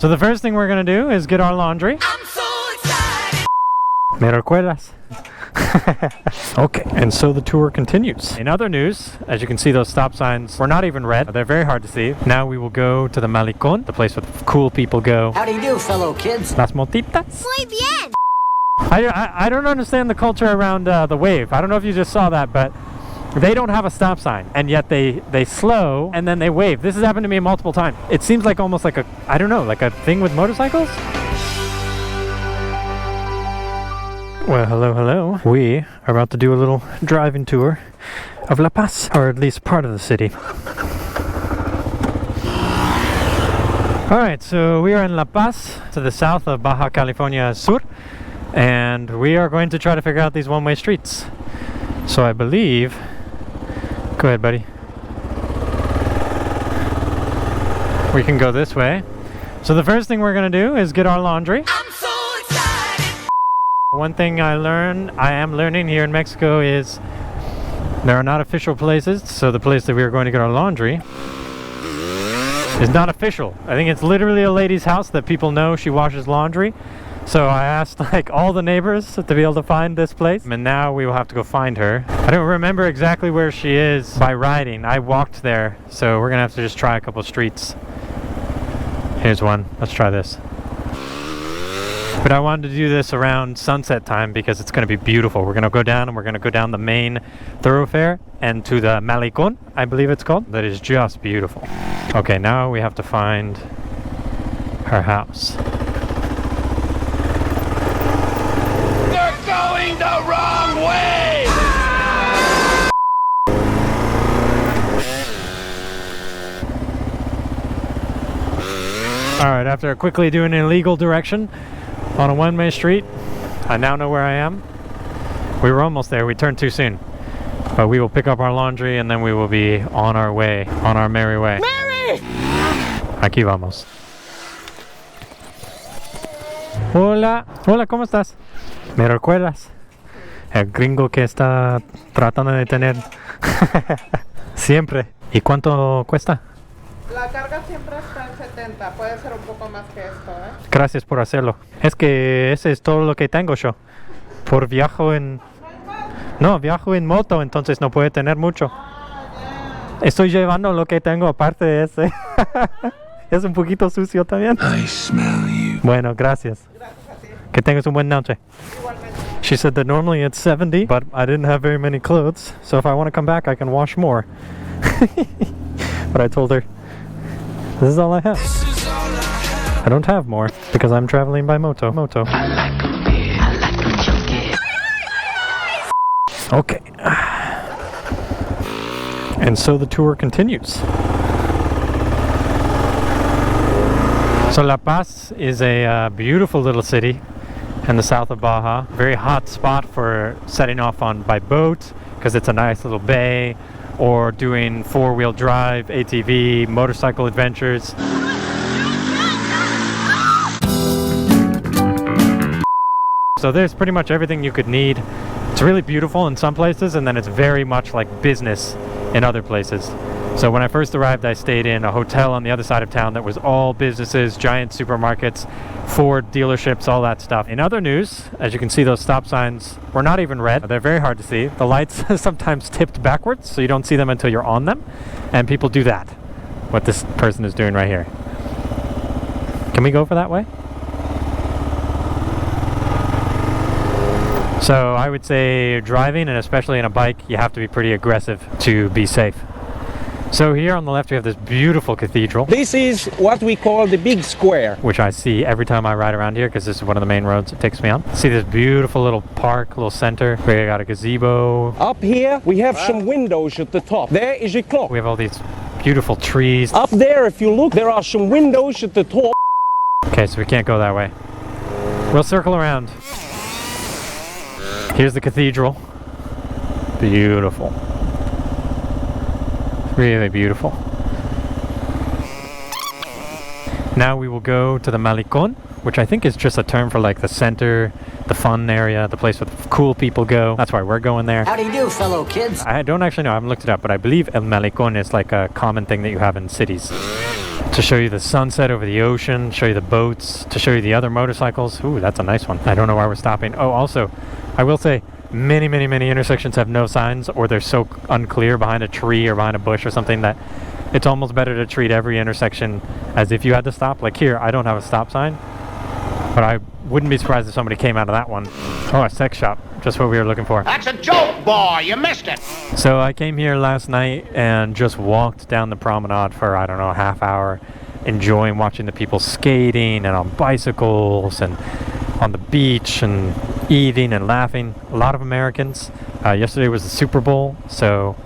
So the first thing we're gonna do is get our laundry. I'm so excited. ¿Me recuerdas? Okay, and so the tour continues. In other news, as you can see, those stop signs were not even red. They're very hard to see. Now we will go to the Malecón, the place where the cool people go. How do you do, fellow kids? Las motitas. Muy bien. I don't understand the culture around the wave. I don't know if you just saw that, but they don't have a stop sign, and yet they slow and then they wave. This has happened to me multiple times. It seems like almost like a, I don't know, like a thing with motorcycles? Well, hello, hello. We are about to do a little driving tour of La Paz, or at least part of the city. Alright, so we are in La Paz, to the south of Baja California Sur, and we are going to try to figure out these one-way streets. So I believe... Go ahead, buddy. We can go this way. So the first thing we're going to do is get our laundry. I'm so excited. One thing I am learning here in Mexico is there are not official places, so the place that we are going to get our laundry is not official. I think it's literally a lady's house that people know she washes laundry. So I asked like all the neighbors to be able to find this place, and now we will have to go find her. I don't remember exactly where she is by riding. I walked there, so we're gonna have to just try a couple streets. Here's one. Let's try this. But I wanted to do this around sunset time because it's going to be beautiful. We're going to go down, and we're going to go down the main thoroughfare and to the Malecón, I believe it's called. That is just beautiful. Okay, now we have to find her house. They're going the wrong way! Alright, after quickly doing an illegal direction on a one-way street, I now know where I am. We were almost there, we turned too soon. But we will pick up our laundry and then we will be on our way, on our merry way. Mary! Aquí vamos. Hola, hola, ¿cómo estás? ¿Me recuerdas? El gringo que está tratando de tener siempre. ¿Y cuánto cuesta? La carga siempre está en 70, puede ser un poco más que esto, ¿eh? Gracias por hacerlo. Es que ese es todo lo que tengo yo. Por viajo en... No, viajo en moto, entonces no puede tener mucho. Estoy llevando lo que tengo aparte de ese. Es un poquito sucio también. I smell you. Bueno, gracias. Gracias a ti. Que tengas un buen noche. Igualmente. She said that normally it's 70, but I didn't have very many clothes, so if I want to come back, I can wash more. But I told her, this is all I have. I don't have more, because I'm traveling by moto. Okay. And so the tour continues. So La Paz is a beautiful little city in the south of Baja. Very hot spot for setting off on by boat, because it's a nice little bay, or doing four-wheel drive, ATV, motorcycle adventures. So there's pretty much everything you could need. It's really beautiful in some places, and then it's very much like business in other places. So when I first arrived, I stayed in a hotel on the other side of town that was all businesses, giant supermarkets, Ford dealerships, all that stuff. In other news, as you can see, those stop signs were not even red. They're very hard to see. The lights sometimes tipped backwards, so you don't see them until you're on them. And people do that, what this person is doing right here. Can we go for that way? So I would say driving, and especially in a bike, you have to be pretty aggressive to be safe. So here on the left we have this beautiful cathedral. This is what we call the big square. Which I see every time I ride around here because this is one of the main roads it takes me on. See this beautiful little park, little center. We got a gazebo. Up here we have some windows at the top. There is a clock. We have all these beautiful trees. Up there, if you look, there are some windows at the top. Okay, so we can't go that way. We'll circle around. Here's the cathedral. Beautiful. Really beautiful. Now we will go to the Malecón, which I think is just a term for like the center, the fun area, the place where the cool people go. That's why we're going there. How do you do, fellow kids? I don't actually know, I haven't looked it up, but I believe El Malecón is like a common thing that you have in cities. to show you the sunset over the ocean, show you the boats, to show you the other motorcycles. Ooh, that's a nice one. I don't know why we're stopping. Oh, also, I will say many intersections have no signs, or they're so unclear behind a tree or behind a bush or something that it's almost better to treat every intersection as if you had to stop. Like here, I don't have a stop sign, but I wouldn't be surprised if somebody came out of that one. Oh, a sex shop. Just what we were looking for. That's a joke, boy. You missed it. So I came here last night and just walked down the promenade for, I don't know, a half hour, enjoying watching the people skating and on bicycles and on the beach and eating and laughing. A lot of Americans. Yesterday was the Super Bowl, so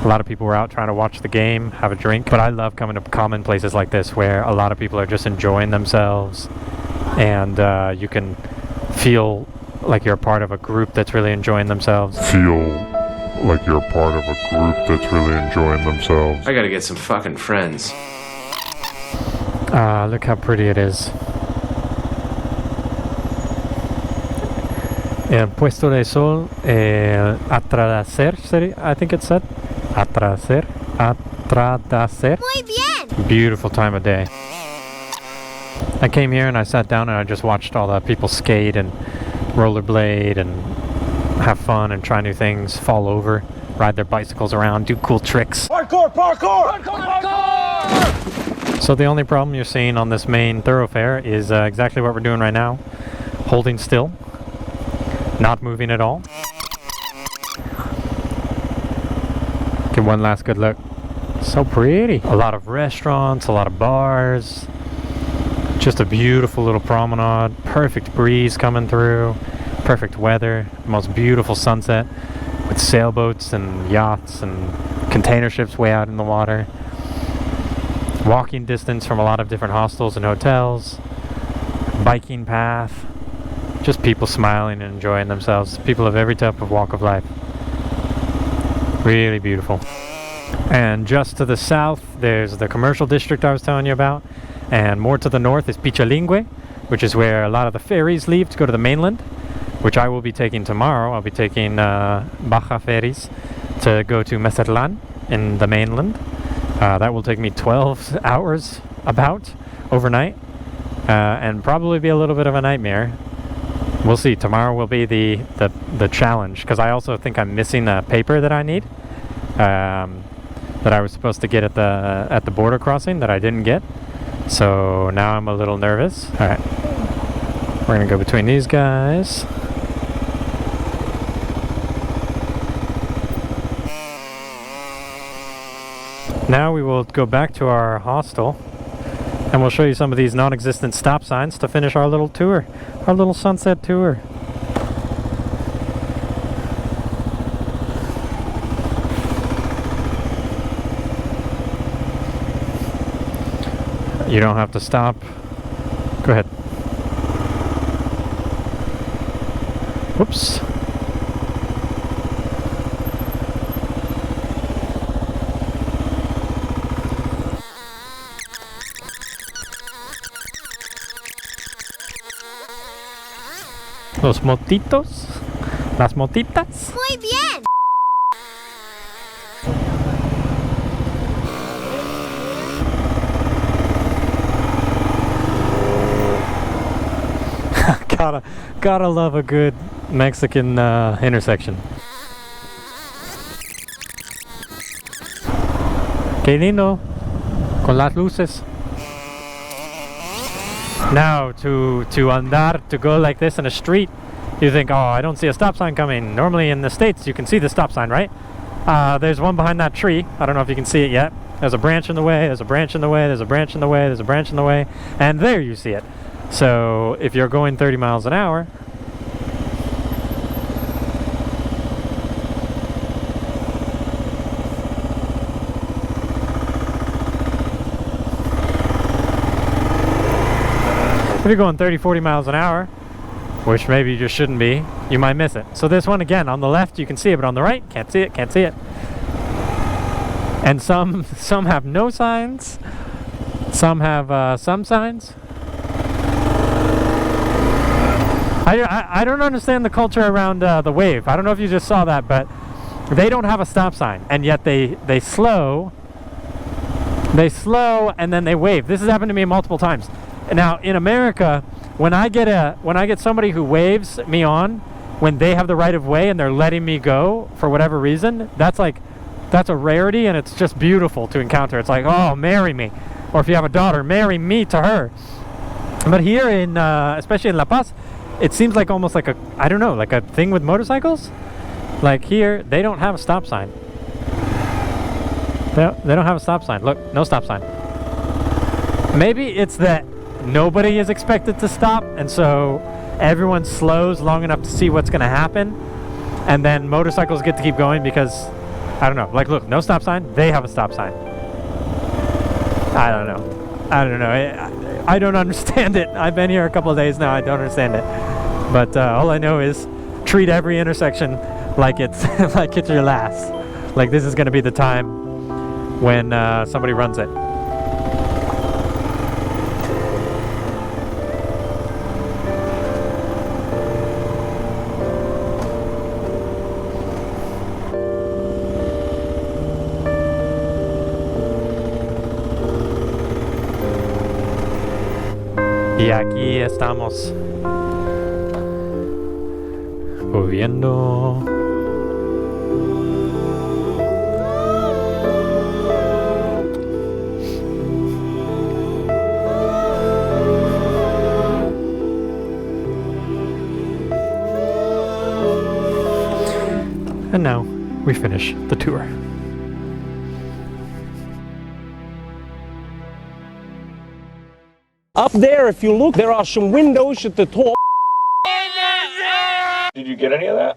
a lot of people were out trying to watch the game, have a drink. But I love coming to common places like this where a lot of people are just enjoying themselves, and you can feel like you're a part of a group that's really enjoying themselves. Feel like you're a part of a group that's really enjoying themselves. I gotta get some fucking friends. Look how pretty it is. El puesto de sol, atardecer, I think it said. Atardecer. Muy bien. Beautiful time of day. I came here and I sat down and I just watched all the people skate and rollerblade and have fun and try new things, fall over, ride their bicycles around, do cool tricks. Parkour! So the only problem you're seeing on this main thoroughfare is exactly what we're doing right now. Holding still, not moving at all. Get one last good look. So pretty. A lot of restaurants, a lot of bars. Just a beautiful little promenade, perfect breeze coming through, perfect weather, most beautiful sunset with sailboats and yachts and container ships way out in the water. Walking distance from a lot of different hostels and hotels, biking path, just people smiling and enjoying themselves, people of every type of walk of life. Really beautiful. And just to the south, there's the commercial district I was telling you about. And more to the north is Pichalingue, which is where a lot of the ferries leave to go to the mainland, which I will be taking tomorrow. I'll be taking Baja ferries to go to Mazatlan in the mainland. That will take me 12 hours about overnight, and probably be a little bit of a nightmare. We'll see. Tomorrow will be the challenge, because I also think I'm missing a paper that I need, that I was supposed to get at the border crossing that I didn't get. So now I'm a little nervous. All right, we're gonna go between these guys. Now we will go back to our hostel and we'll show you some of these non-existent stop signs to finish our little tour, our little sunset tour. You don't have to stop. Go ahead. Whoops. Los motitos. Las motitas. Muy bien. Gotta love a good Mexican intersection. Qué lindo, con las luces. Now to andar, to go like this in a street, you think, oh, I don't see a stop sign coming. Normally in the States you can see the stop sign, right? There's one behind that tree. I don't know if you can see it yet. There's a branch in the way, there's a branch in the way, there's a branch in the way, there's a branch in the way, and there you see it. So if you're going 30 miles an hour, if you're going 30-40 miles an hour, which maybe you just shouldn't be, you might miss it. So this one, again, on the left you can see it, but on the right, can't see it, can't see it. And some have no signs, some have some signs. I don't understand the culture around the wave. I don't know if you just saw that, but they don't have a stop sign, and yet they slow They slow and then they wave. This has happened to me multiple times. Now in America, when I get somebody who waves me on when they have the right of way and they're letting me go for whatever reason, that's a rarity, and it's just beautiful to encounter. It's like, oh, marry me. Or if you have a daughter, marry me to her. But here in, especially in La Paz, it seems like almost like I don't know, like a thing with motorcycles. Like here, they don't have a stop sign. They don't have a stop sign. Look, no stop sign. Maybe it's that nobody is expected to stop, and so everyone slows long enough to see what's going to happen, and then motorcycles get to keep going because, I don't know, like look, no stop sign, they have a stop sign. I don't know. I don't understand it. I've been here a couple of days now, I don't understand it. But all I know is treat every intersection like it's like it's your last. Like this is going to be the time when somebody runs it. Y aquí estamos moviendo. And now we finish the tour. Up there, if you look, there are some windows at the top. Did you get any of that?